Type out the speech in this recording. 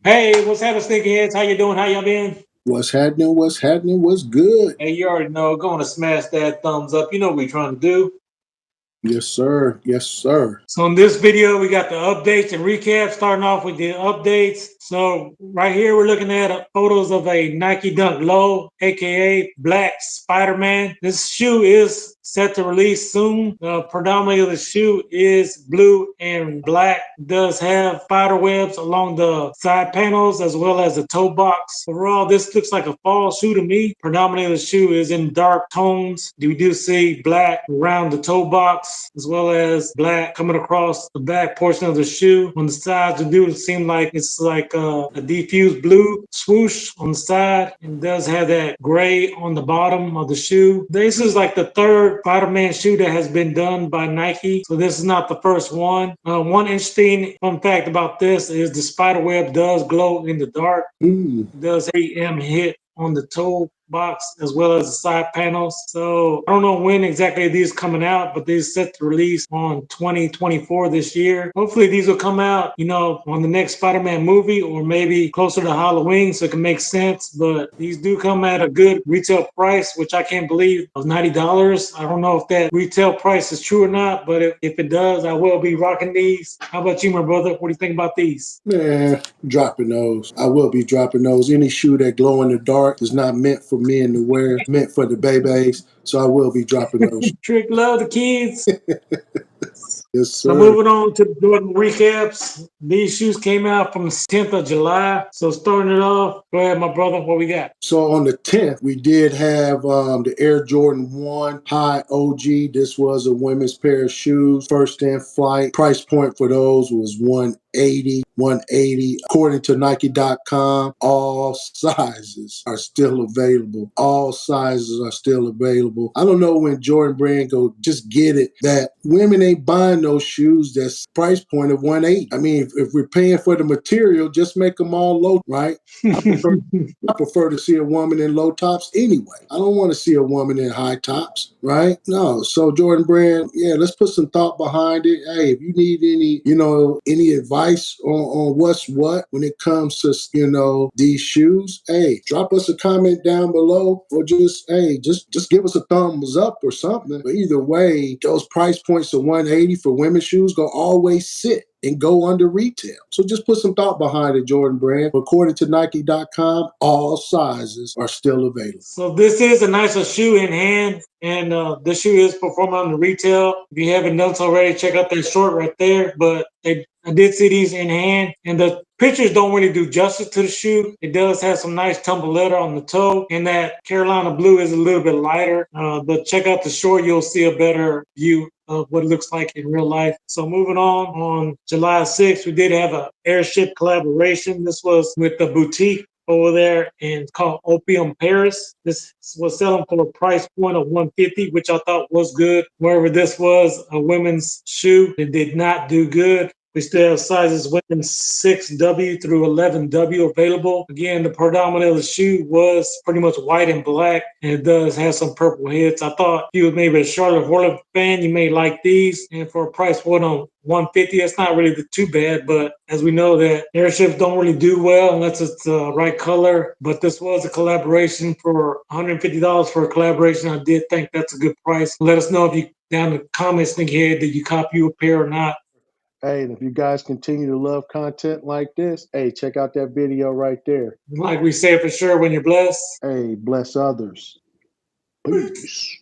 Hey, what's happening, sneaky heads? How you doing? How y'all been? What's happening? What's happening? What's good? Hey, you already know. Go on to smash that thumbs up. You know what we're trying to do. Yes, sir. Yes, sir. So in this video, we got the updates and recaps. Starting off with the updates. So right here, we're looking at photos of a Nike Dunk Low, aka Black Spider-Man. This shoe is set to release soon. Predominantly the shoe is blue and black. It does have spider webs along the side panels as well as the toe box. Overall, this looks like a fall shoe to me. Predominantly the shoe is in dark tones. We do see black around the toe box as well as black coming across the back portion of the shoe. On the sides, it do seem like it's like a diffused blue swoosh on the side. It does have that gray on the bottom of the shoe. This is like the third Spider-Man shoe that has been done by Nike. So this is not the first one. One interesting fun fact about this is the spider web does glow in the dark. It does AM hit on the toe box as well as the side panels. So I don't know when exactly these coming out, but these set to release on 2024 this year. Hopefully these will come out, on the next Spider-Man movie or maybe closer to Halloween so it can make sense. But these do come at a good retail price, which I can't believe of $90. I don't know if that retail price is true or not, but if it does, I will be rocking these. How about you, my brother? What do you think about these? Man, dropping those. I will be dropping those. Any shoe that glow in the dark is not meant for men to wear, meant for the babies. So I will be dropping those. Trick love the kids. Yes, So sir. moving on to the Jordan recaps. These shoes came out from the 10th of July. So starting it off, go ahead, my brother. What we got? So on the 10th, we did have the Air Jordan 1 High OG. This was a women's pair of shoes. First in flight. Price point for those was 180. According to Nike.com, all sizes are still available. All sizes are still available. I don't know when Jordan Brand go just get it that women ain't buying those shoes that's price point of 180. I mean, if we're paying for the material, just make them all low, right? I prefer to see a woman in low tops anyway. I don't want to see a woman in high tops, right? No. So Jordan Brand, yeah, let's put some thought behind it. Hey, if you need any advice on what's what when it comes to, these shoes, hey, drop us a comment down below or just give us a thumbs up or something. But either way, those price points of 180 for women's shoes go always sit and go under retail. So just put some thought behind it, Jordan Brand. According to Nike.com, all sizes are still available. So this is a nicer shoe in hand, and this shoe is performing on the retail. If you haven't done so already, check out that short right there. But I did see these in hand, and the pictures don't really do justice to the shoe. It does have some nice tumble leather on the toe, and that Carolina blue is a little bit lighter. But check out the short, you'll see a better view of what it looks like in real life. So moving on July 6th, we did have an airship collaboration. This was with the boutique over there and it's called Opium Paris. This was selling for a price point of 150, which I thought was good. Wherever this was a women's shoe, it did not do good. We still have sizes women's 6W through 11W available. Again, the predominant of the shoe was pretty much white and black, and it does have some purple hits. I thought if you was maybe a Charlotte Hornet fan, you may like these. And for a price point on 150, it's not really too bad, but as we know that airships don't really do well unless it's the right color. But this was a collaboration for $150 for a collaboration. I did think that's a good price. Let us know if you down in the comments think, hey, did you copy you a pair or not? Hey, and if you guys continue to love content like this, hey, check out that video right there. Like we say for sure, when you're blessed. Hey, bless others. Peace.